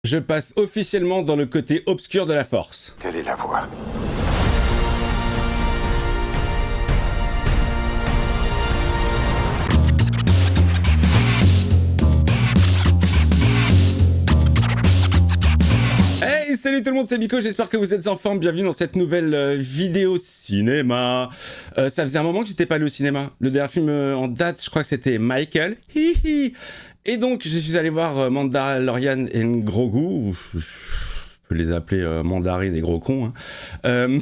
Je passe officiellement dans le côté obscur de la force. Quelle est la voie? Hey, salut tout le monde, c'est Miko, j'espère que vous êtes en forme, bienvenue dans cette nouvelle vidéo cinéma. Ça faisait un moment que j'étais pas allé au cinéma. Le dernier film en date, je crois que c'était Michael. Hihi. Et donc, je suis allé voir Mandalorian et Grogu, ou je peux les appeler Mandarine et Gros Con. Hein.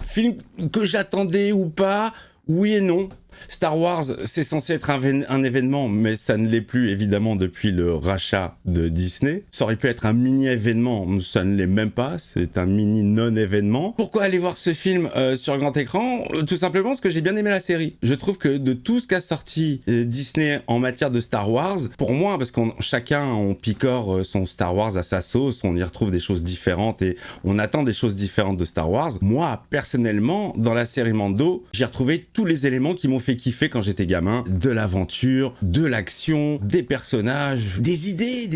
Film que j'attendais ou pas, oui et non. Star Wars, c'est censé être un événement, mais ça ne l'est plus évidemment depuis le rachat de Disney. Ça aurait pu être un mini-événement, ça ne l'est même pas, c'est un mini non-événement. Pourquoi aller voir ce film sur grand écran? Tout simplement parce que j'ai bien aimé la série. Je trouve que de tout ce qu'a sorti Disney en matière de Star Wars, pour moi, parce qu'on chacun on picore son Star Wars à sa sauce, on y retrouve des choses différentes et on attend des choses différentes de Star Wars. Moi, personnellement, dans la série Mando, j'ai retrouvé tous les éléments qui m'ont fait kiffer quand j'étais gamin, de l'aventure, de l'action, des personnages, des idées,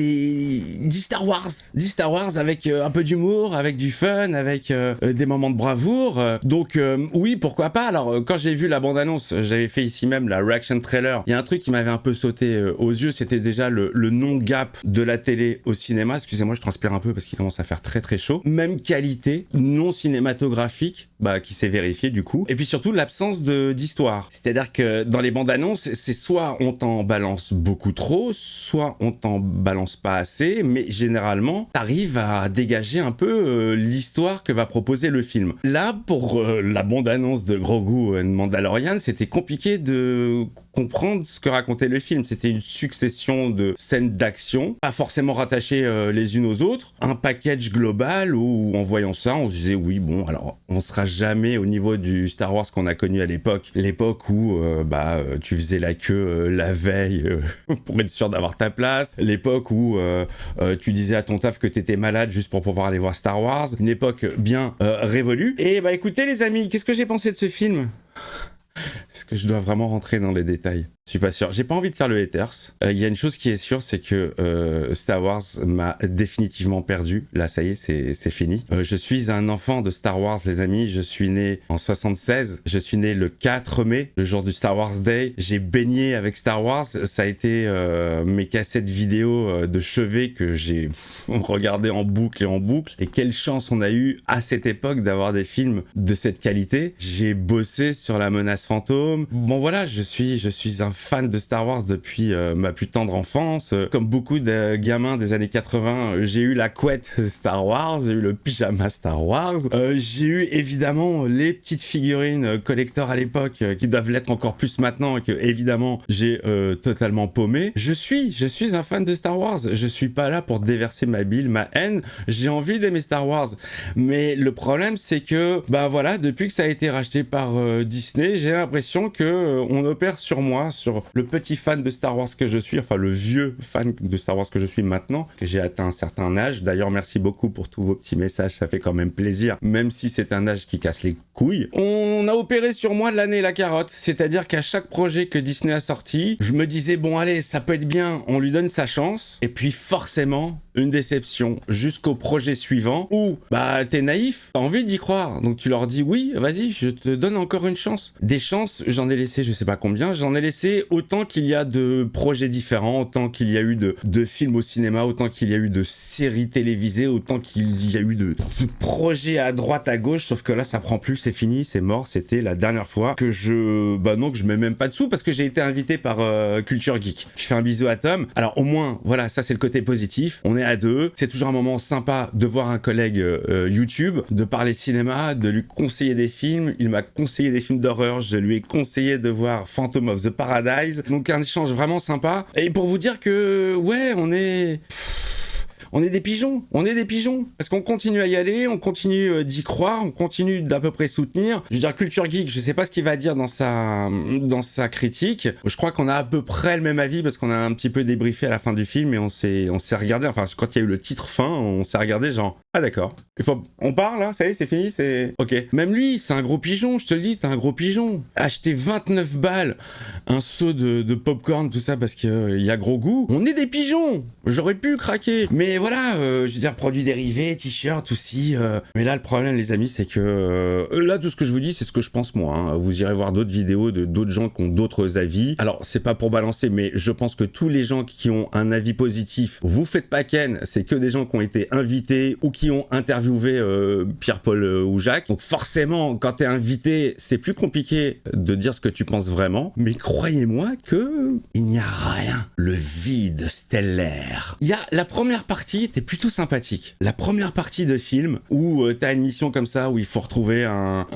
du Star Wars avec un peu d'humour, avec du fun, avec des moments de bravoure. Donc oui, pourquoi pas. Alors quand j'ai vu la bande-annonce, j'avais fait ici même la reaction trailer, il y a un truc qui m'avait un peu sauté aux yeux, c'était déjà le non-gap de la télé au cinéma. Excusez-moi, je transpire un peu parce qu'il commence à faire très très chaud. Même qualité, non cinématographique, qui s'est vérifié du coup. Et puis surtout l'absence d'histoire. C'est-à-dire que dans les bandes annonces, c'est soit on t'en balance beaucoup trop, soit on t'en balance pas assez, mais généralement, t'arrives à dégager un peu l'histoire que va proposer le film. Là, pour la bande annonce de Grogu et Mandalorian, c'était compliqué de comprendre ce que racontait le film. C'était une succession de scènes d'action, pas forcément rattachées les unes aux autres, un package global où en voyant ça, on se disait oui, bon, alors on sera jamais au niveau du Star Wars qu'on a connu à l'époque où tu faisais la queue la veille pour être sûr d'avoir ta place, l'époque où tu disais à ton taf que t'étais malade juste pour pouvoir aller voir Star Wars, une époque bien révolue. Et écoutez les amis, qu'est-ce que j'ai pensé de ce film ? Est-ce que je dois vraiment rentrer dans les détails? Je suis pas sûr. J'ai pas envie de faire le haters. Il y a une chose qui est sûre, c'est que Star Wars m'a définitivement perdu. Là, ça y est, c'est fini. Je suis un enfant de Star Wars, les amis. Je suis né en 76. Je suis né le 4 mai, le jour du Star Wars Day. J'ai baigné avec Star Wars. Ça a été mes cassettes vidéo de chevet que j'ai regardé en boucle et en boucle. Et quelle chance on a eu à cette époque d'avoir des films de cette qualité. J'ai bossé sur La Menace Fantôme. Bon voilà, je suis un fan de Star Wars depuis ma plus tendre enfance. Comme beaucoup de gamins des années 80, j'ai eu la couette Star Wars, j'ai eu le pyjama Star Wars, j'ai eu évidemment les petites figurines collector à l'époque qui doivent l'être encore plus maintenant et que évidemment j'ai totalement paumé. Je suis un fan de Star Wars. Je suis pas là pour déverser ma bile, ma haine. J'ai envie d'aimer Star Wars. Mais le problème c'est que depuis que ça a été racheté par Disney, j'ai l'impression que on opère sur moi, sur le petit fan de Star Wars que je suis, enfin le vieux fan de Star Wars que je suis maintenant, que j'ai atteint un certain âge. D'ailleurs, merci beaucoup pour tous vos petits messages, ça fait quand même plaisir, même si c'est un âge qui casse les couilles. On a opéré sur moi l'année la carotte, c'est-à-dire qu'à chaque projet que Disney a sorti, je me disais, bon allez, ça peut être bien, on lui donne sa chance, et puis forcément, une déception, jusqu'au projet suivant, où, t'es naïf, t'as envie d'y croire, donc tu leur dis, oui, vas-y, je te donne encore une chance. Des chances, j'en ai laissé je sais pas combien, j'en ai laissé autant qu'il y a de projets différents, autant qu'il y a eu de films au cinéma, autant qu'il y a eu de séries télévisées, autant qu'il y a eu de projets à droite, à gauche, sauf que là, ça prend plus, c'est fini, c'est mort, c'était la dernière fois que que je mets même pas de sous parce que j'ai été invité par Culture Geek. Je fais un bisou à Tom. Alors au moins, voilà, ça c'est le côté positif. On est à deux, c'est toujours un moment sympa de voir un collègue YouTube, de parler cinéma, de lui conseiller des films. Il m'a conseillé des films d'horreur, je lui ai conseillé de voir Phantom of the Paradise. Donc un échange vraiment sympa. Et pour vous dire que, ouais, on est des pigeons, parce qu'on continue à y aller, on continue d'y croire, on continue d'à peu près soutenir. Je veux dire, Culture Geek, je sais pas ce qu'il va dire dans sa critique. Je crois qu'on a à peu près le même avis parce qu'on a un petit peu débriefé à la fin du film et on s'est regardé, enfin quand il y a eu le titre fin, on s'est regardé genre Ah d'accord. On parle là, ça y est, c'est fini, c'est... Ok. Même lui, c'est un gros pigeon, je te le dis, t'es un gros pigeon. Acheter 29 balles, un seau de popcorn, tout ça, parce qu'il y a gros goût. On est des pigeons. J'aurais pu craquer. Mais voilà, je veux dire, produits dérivés, t-shirts aussi. Mais là, le problème, les amis, c'est que... là, tout ce que je vous dis, c'est ce que je pense moi. Hein. Vous irez voir d'autres vidéos de d'autres gens qui ont d'autres avis. Alors, c'est pas pour balancer, mais je pense que tous les gens qui ont un avis positif, vous faites pas ken, c'est que des gens qui ont été invités ou qui ont interviewé Pierre-Paul ou Jacques. Donc forcément, quand t'es invité, c'est plus compliqué de dire ce que tu penses vraiment. Mais croyez-moi que il n'y a rien. Le vide stellaire. Il y a la première partie était plutôt sympathique. La première partie de film où t'as une mission comme ça où il faut retrouver un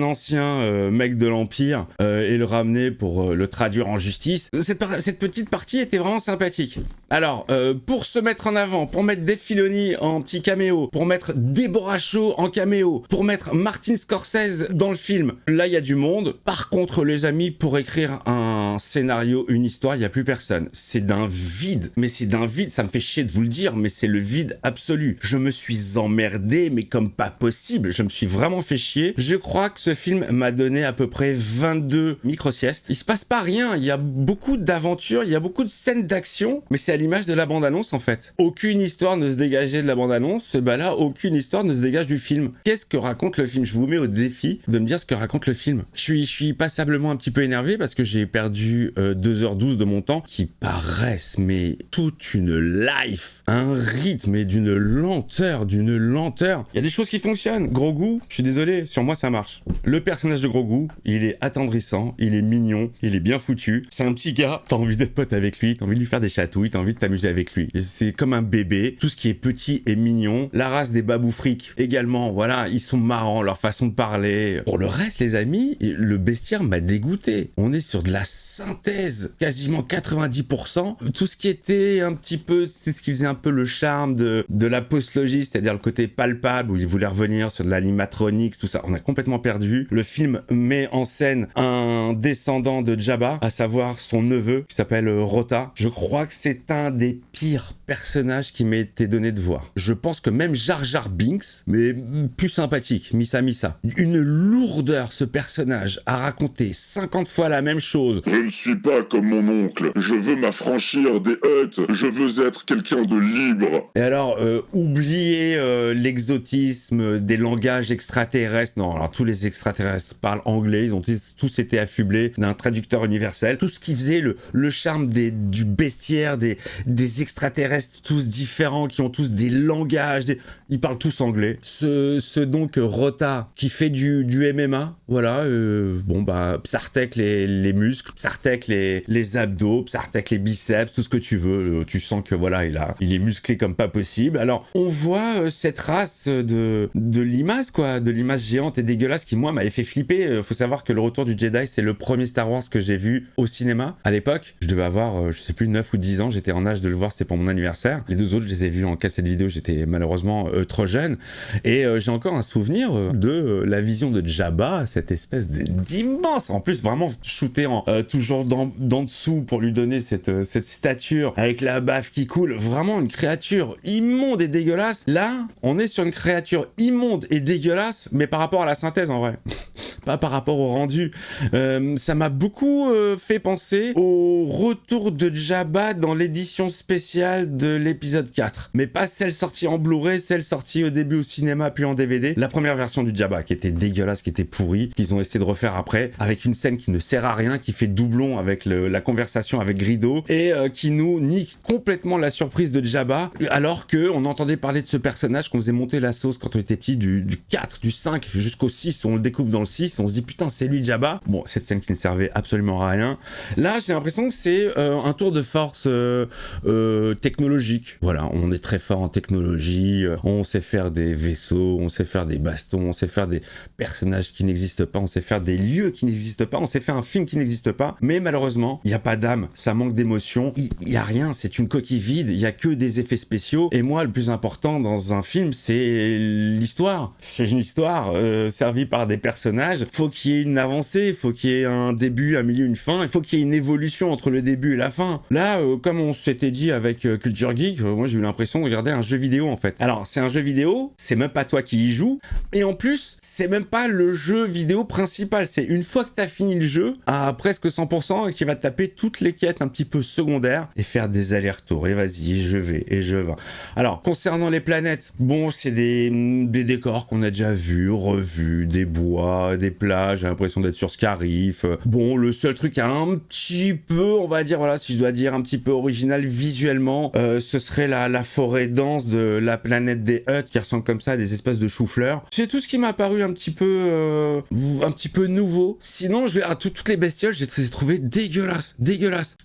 ancien mec de l'Empire et le ramener pour le traduire en justice. Cette petite partie était vraiment sympathique. Alors, pour se mettre en avant, pour mettre Dave Filoni en petit caméo, pour mettre Deborah Shaw en caméo, pour mettre Martin Scorsese dans le film, là il y a du monde. Par contre, les amis, pour écrire un scénario, une histoire, il n'y a plus personne. C'est d'un vide, mais c'est d'un vide, ça me fait chier de vous le dire, mais c'est le vide absolu. Je me suis emmerdé, mais comme pas possible, je me suis vraiment fait chier. Je crois que ce film m'a donné à peu près 22 micro-siestes. Il se passe pas rien, il y a beaucoup d'aventures, il y a beaucoup de scènes d'action, mais c'est à l'image de la bande-annonce en fait. Aucune histoire ne se dégageait de la bande-annonce, et bah là, aucune histoire ne se dégage du film. Qu'est-ce que raconte le film? Je vous mets au défi de me dire ce que raconte le film. Je suis passablement un petit peu énervé parce que j'ai perdu 2h12 de mon temps qui paraissent, mais toute une life, un rythme et d'une lenteur, d'une lenteur. Il y a des choses qui fonctionnent. Grogu, je suis désolé, sur moi ça marche. Le personnage de Grogu, il est attendrissant, il est mignon, il est bien foutu. C'est un petit gars, t'as envie d'être pote avec lui, t'as envie de lui faire des chatouilles, t'as envie de t'amuser avec lui. C'est comme un bébé, tout ce qui est petit et mignon. La race des babous frics également, voilà, ils sont marrants, leur façon de parler. Pour le reste, les amis, le bestiaire m'a dégoûté. On est sur de la synthèse, quasiment 90%. Tout ce qui était un petit peu, c'est ce qui faisait un peu le charme de la post-logie, c'est-à-dire le côté palpable où ils voulaient revenir sur de l'animatronics, tout ça. On a complètement perdu. Le film met en scène un descendant de Jabba, à savoir son neveu, qui s'appelle Rota. Je crois que c'est un des pires personnages qui m'a été donné de voir. Je pense que même Jar Jar Binks, mais plus sympathique, Missa. Une lourdeur, ce personnage, à raconter 50 fois la même chose. Je ne suis pas comme mon oncle, je veux m'affranchir des huttes, je veux être quelqu'un de libre. Et alors, oubliez l'exotisme des langages extraterrestres. Non, alors tous les extraterrestres parlent anglais, ils ont tous été affublés d'un traducteur universel. Tout ce qui faisait le charme du bestiaire, des extraterrestres tous différents, qui ont tous des langages, ils parlent tous anglais. Ce donc Rota qui fait du MMA, voilà, bon bah Psartek les muscles, Psartek les abdos, Psartek les biceps, tout ce que tu veux, tu sens que voilà, il est musclé comme pas possible. Alors on voit cette race de limaces quoi, de limaces géantes et dégueulasses qui moi m'avait fait flipper. Faut savoir que le Retour du Jedi c'est le premier Star Wars que j'ai vu au cinéma. À l'époque, je devais avoir je sais plus 9 ou 10 ans, j'étais en âge de le voir, c'était pour mon anniversaire. Les deux autres, je les ai vus en cassette vidéo, j'étais malheureusement trop jeune et j'ai encore un souvenir de la vision de Jabba, cette espèce d'immense, en plus vraiment shooté en toujours d'en dessous pour lui donner cette stature avec la baffe qui coule, vraiment une créature immonde et dégueulasse. Là, on est sur une créature immonde et dégueulasse, mais par rapport à la synthèse en vrai. Pas par rapport au rendu. Ça m'a beaucoup fait penser au retour de Jabba dans l'édition spéciale de l'épisode 4. Mais pas celle sortie en Blu-ray, celle sortie au début au cinéma puis en DVD. La première version du Jabba qui était dégueulasse, qui était pourrie, qu'ils ont essayé de refaire après, avec une scène qui ne sert à rien, qui fait doublon avec la conversation avec Grido, et qui nous nique complètement la surprise de Jabba, alors que on entendait parler de ce personnage qu'on faisait monter la sauce quand on était petit, du 4, du 5 jusqu'au 6, on le découvre dans le 6, on se dit putain c'est lui Jabba. Bon, cette scène qui ne servait absolument à rien. Là j'ai l'impression que c'est un tour de force technologique. Voilà, on est très fort en technologie, on sait faire des vaisseaux, on sait faire des bastons, on sait faire des personnages qui n'existent pas, on sait faire des lieux qui n'existent pas, on sait faire un film qui n'existe pas, mais malheureusement il n'y a pas d'âme, ça manque d'émotion, il n'y a rien, c'est une coquille vide, il n'y a que des effets spéciaux, et moi le plus important dans un film c'est l'histoire. C'est une histoire servie par des personnages faut qu'il y ait une avancée, faut qu'il y ait un début, un milieu, une fin, il faut qu'il y ait une évolution entre le début et la fin. Là, comme on s'était dit avec Culture Geek, moi j'ai eu l'impression de regarder un jeu vidéo en fait. Alors c'est un jeu vidéo, c'est même pas toi qui y joues, et en plus c'est même pas le jeu vidéo principal, c'est une fois que t'as fini le jeu, à presque 100%, et qui va taper toutes les quêtes un petit peu secondaires et faire des allers-retours, et vas-y, je vais, et je vais. Alors, concernant les planètes, bon, c'est des décors qu'on a déjà vus, revus, des bois, des plages, j'ai l'impression d'être sur Scarif. Bon, le seul truc un petit peu, on va dire, voilà, si je dois dire un petit peu original visuellement, ce serait la forêt dense de la planète des Hutt, qui ressemble comme ça à des espèces de choux-fleurs. C'est tout ce qui m'a paru un petit peu nouveau. Sinon, toutes les bestioles, j'ai trouvé dégueulasses.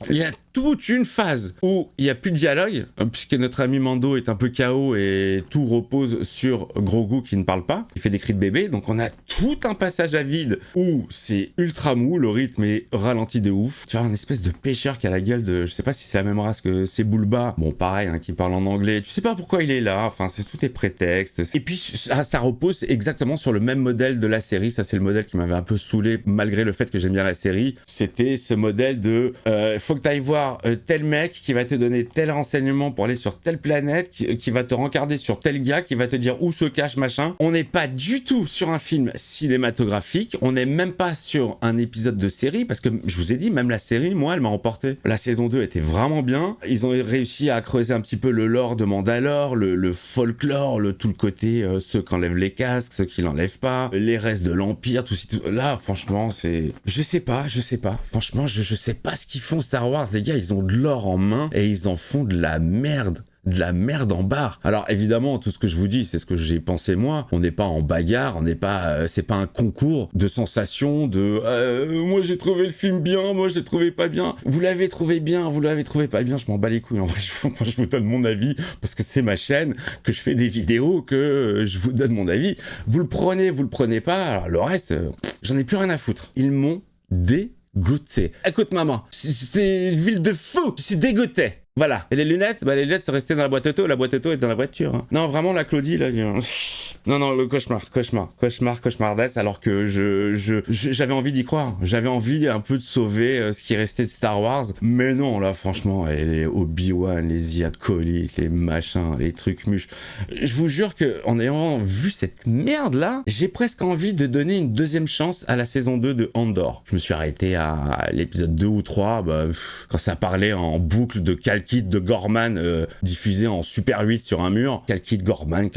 Il y a toute une phase où il n'y a plus de dialogue, puisque notre ami Mando est un peu KO et tout repose sur Grogu qui ne parle pas. Il fait des cris de bébé, donc on a tout un passage à vide où c'est ultra mou, le rythme est ralenti de ouf. Tu vois, un espèce de pêcheur qui a la gueule de... Je sais pas si c'est la même race que c'est Bulba. Bon, pareil, hein, qui parle en anglais. Tu sais pas pourquoi il est là, enfin, tout est prétexte. Et puis, ça repose exactement sur le même modèle de la série. Ça, c'est le modèle qui m'avait un peu saoulé, malgré le fait que j'aime bien la série. C'était ce modèle de... faut que tu ailles voir tel mec qui va te donner tel renseignement pour aller sur telle planète, qui va te rencarder sur tel gars, qui va te dire où se cache machin. On n'est pas du tout sur un film cinématographique, on n'est même pas sur un épisode de série, parce que je vous ai dit, même la série, moi, elle m'a emporté. La saison 2 était vraiment bien, ils ont réussi à creuser un petit peu le lore de Mandalore, le folklore, tout le côté, ceux qui enlèvent les casques, ceux qui l'enlèvent pas, les restes de l'Empire, tout. Là, franchement, c'est... Je sais pas. Franchement, je sais pas ce qu'ils font Star Wars, les gars, ils ont de l'or en main et ils en font de la merde en barre. Alors évidemment, tout ce que je vous dis, c'est ce que j'ai pensé moi. On n'est pas en bagarre, on n'est pas, c'est pas un concours de sensations, moi j'ai trouvé le film bien, moi j'ai trouvé pas bien. Vous l'avez trouvé bien, vous l'avez trouvé pas bien, je m'en bats les couilles. En vrai, je vous donne mon avis parce que c'est ma chaîne, que je fais des vidéos, que je vous donne mon avis. Vous le prenez pas. Alors le reste, j'en ai plus rien à foutre. Ils m'ont dégoûté. Écoute maman, c'est une ville de fou, je suis dégoûté. Voilà. Et les lunettes les lunettes sont restées dans la boîte auto est dans la voiture. Hein. Non, vraiment, la Claudie, là, non, le cauchemardesse, alors que j'avais envie d'y croire. J'avais envie un peu de sauver ce qui restait de Star Wars. Mais non, là, franchement, les Obi-Wan, les acolytes, les machins, les trucs mûches. Je vous jure qu'en ayant vu cette merde-là, j'ai presque envie de donner une deuxième chance à la saison 2 de Andor. Je me suis arrêté à l'épisode 2 ou 3, quand ça parlait en boucle de Calkit de Gorman diffusé en Super 8 sur un mur. Calkit Gorman,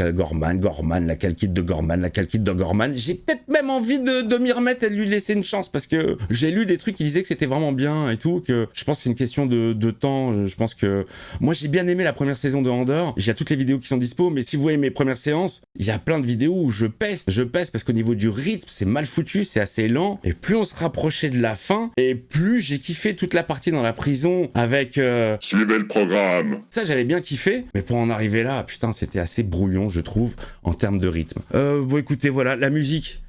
la Calkit de Gorman. J'ai peut-être même envie de m'y remettre et de lui laisser une chance parce que j'ai lu des trucs qui disaient que c'était vraiment bien et tout, que je pense que c'est une question de temps. Je pense que moi j'ai bien aimé la première saison de Andor. Il y a toutes les vidéos qui sont dispo, mais si vous voyez mes premières séances, il y a plein de vidéos où je pèse parce qu'au niveau du rythme, c'est mal foutu, c'est assez lent. Et plus on se rapprochait de la fin, et plus j'ai kiffé toute la partie dans la prison avec... Suivez le programme. Ça, j'avais bien kiffé, mais pour en arriver là, putain, c'était assez brouillon, je trouve, en termes de rythme. Bon, écoutez, voilà, la musique,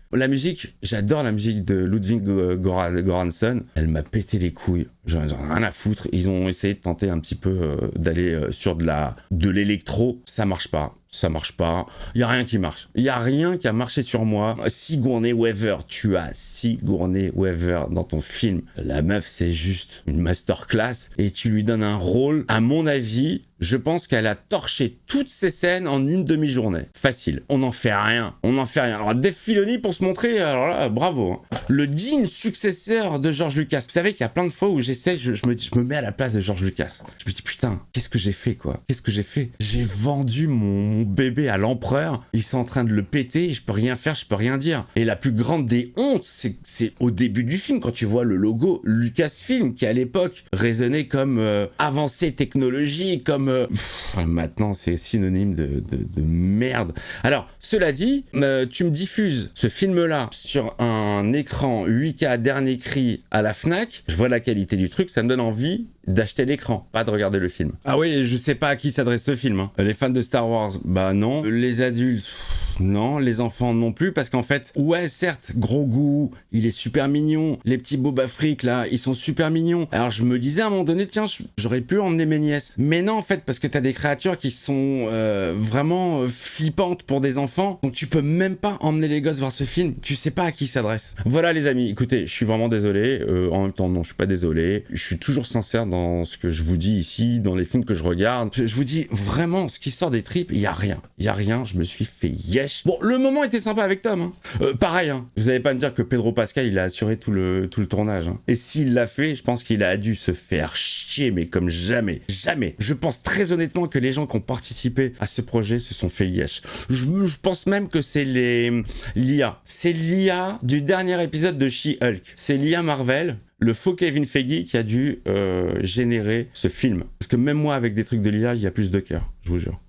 j'adore la musique de Ludwig Göransson. Elle m'a pété les couilles. J'en ai rien à foutre. Ils ont essayé de tenter un petit peu d'aller sur de l'électro. Ça marche pas. Il y a rien qui marche. Il y a rien qui a marché sur moi. Sigourney Weaver, tu as Sigourney Weaver dans ton film. La meuf, c'est juste une masterclass et tu lui donnes un rôle. À mon avis, je pense qu'elle a torché toutes ces scènes en une demi-journée. Facile. On n'en fait rien. Alors, Dave Filoni, pour se montrer, alors là, bravo. Hein. Le digne successeur de George Lucas. Vous savez qu'il y a plein de fois où je me mets à la place de George Lucas. Je me dis, putain, qu'est-ce que j'ai fait, quoi? J'ai vendu mon bébé à l'empereur. Ils sont en train de le péter. Je peux rien faire, je peux rien dire. Et la plus grande des hontes, c'est au début du film, quand tu vois le logo Lucasfilm, qui à l'époque résonnait comme avancée technologique, comme... maintenant, c'est synonyme de merde. Alors, cela dit, tu me diffuses ce film-là sur un écran 8K dernier cri à la Fnac, je vois la qualité du truc, ça me donne envie d'acheter l'écran, pas de regarder le film. Ah oui, je sais pas à qui s'adresse ce film. Hein. Les fans de Star Wars, bah non. Les adultes... non, les enfants non plus, parce qu'en fait, ouais, certes, Grogu, il est super mignon, les petits Boba Frick, là, ils sont super mignons. Alors je me disais à un moment donné, tiens, j'aurais pu emmener mes nièces. Mais non, en fait, parce que t'as des créatures qui sont vraiment flippantes pour des enfants, donc tu peux même pas emmener les gosses voir ce film, tu sais pas à qui il s'adresse. Voilà les amis, écoutez, je suis vraiment désolé, en même temps non, je suis pas désolé, je suis toujours sincère dans ce que je vous dis ici, dans les films que je regarde, je vous dis vraiment, ce qui sort des tripes, il y a rien, je me suis fait yesh. Bon, le moment était sympa avec Tom, hein. Pareil, hein. Vous allez pas me dire que Pedro Pascal, il a assuré tout le tournage, hein. Et s'il l'a fait, je pense qu'il a dû se faire chier, mais comme jamais. Je pense très honnêtement que les gens qui ont participé à ce projet se sont fait yesh. Je pense même que c'est l'IA. C'est l'IA du dernier épisode de She-Hulk. C'est l'IA Marvel, le faux Kevin Feige qui a dû générer ce film. Parce que même moi, avec des trucs de l'IA, il y a plus de cœur, je vous jure.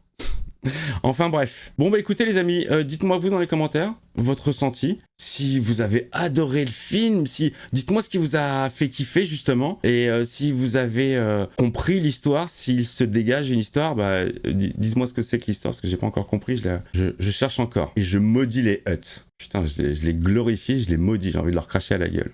Enfin bref. Bon bah écoutez les amis, dites-moi vous dans les commentaires votre ressenti, si vous avez adoré le film, dites-moi ce qui vous a fait kiffer justement, et si vous avez compris l'histoire, s'il se dégage une histoire, bah dites-moi ce que c'est que l'histoire, parce que j'ai pas encore compris, je cherche encore. Et je maudis les Hutt. Putain, je les glorifie, je les maudis, j'ai envie de leur cracher à la gueule.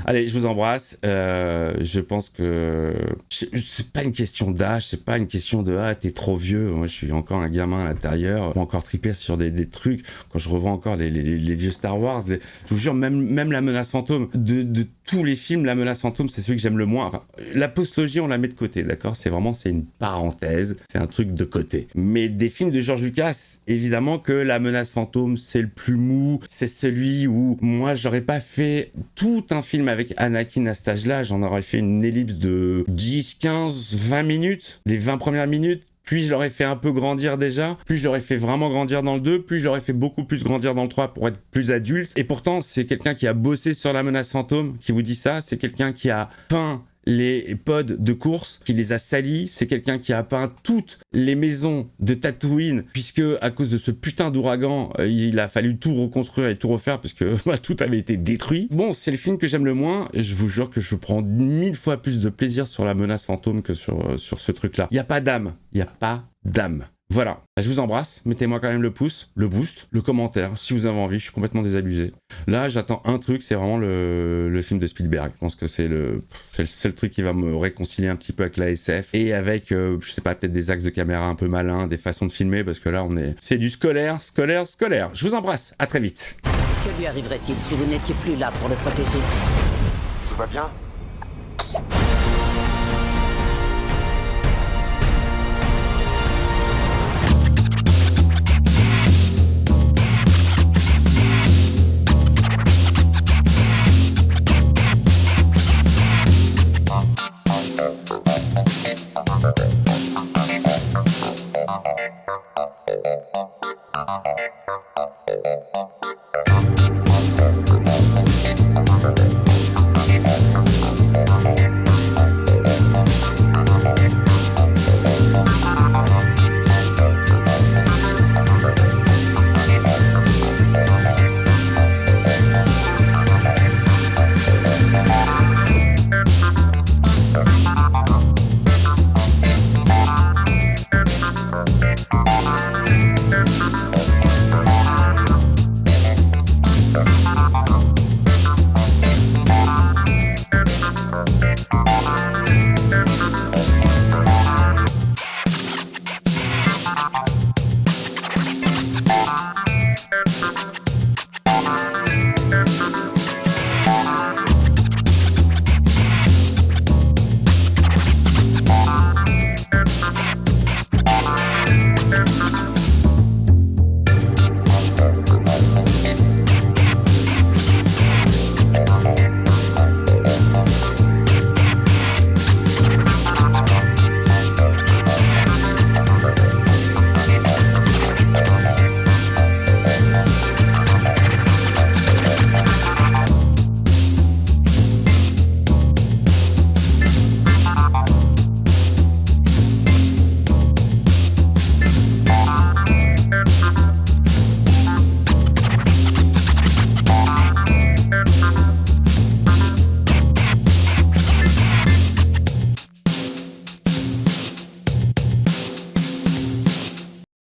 Allez, je vous embrasse. Je pense que c'est pas une question d'âge, c'est pas une question de t'es trop vieux. Moi, je suis encore un gamin à l'intérieur, je vais encore triper sur des trucs. Quand je revois encore les vieux Star Wars, je vous jure, même la menace fantôme, de tous les films, la menace fantôme, c'est celui que j'aime le moins. Enfin, la postlogie, on la met de côté, d'accord ? C'est une parenthèse, c'est un truc de côté. Mais des films de George Lucas, évidemment que la menace fantôme, c'est le plus mou, c'est celui où moi, j'aurais pas fait tout un film avec Anakin à cet âge-là, j'en aurais fait une ellipse de 10, 15, 20 minutes, les 20 premières minutes, puis je l'aurais fait un peu grandir déjà, puis je l'aurais fait vraiment grandir dans le 2, puis je l'aurais fait beaucoup plus grandir dans le 3 pour être plus adulte. Et pourtant, c'est quelqu'un qui a bossé sur la menace fantôme qui vous dit ça, c'est quelqu'un qui a peint les pods de course, qui les a salis, c'est quelqu'un qui a peint toutes les maisons de Tatooine, puisque à cause de ce putain d'ouragan, il a fallu tout reconstruire et tout refaire, parce que tout avait été détruit. Bon, c'est le film que j'aime le moins, et je vous jure que je prends 1000 fois plus de plaisir sur la menace fantôme que sur ce truc-là. Il n'y a pas d'âme, Voilà, je vous embrasse, mettez-moi quand même le pouce, le boost, le commentaire, si vous avez envie, je suis complètement désabusé. Là, j'attends un truc, c'est vraiment le film de Spielberg. Je pense que c'est le seul truc qui va me réconcilier un petit peu avec la SF, et avec, je sais pas, peut-être des axes de caméra un peu malins, des façons de filmer, parce que là, c'est du scolaire. Je vous embrasse, à très vite. Que lui arriverait-il si vous n'étiez plus là pour le protéger ? Tout va bien ?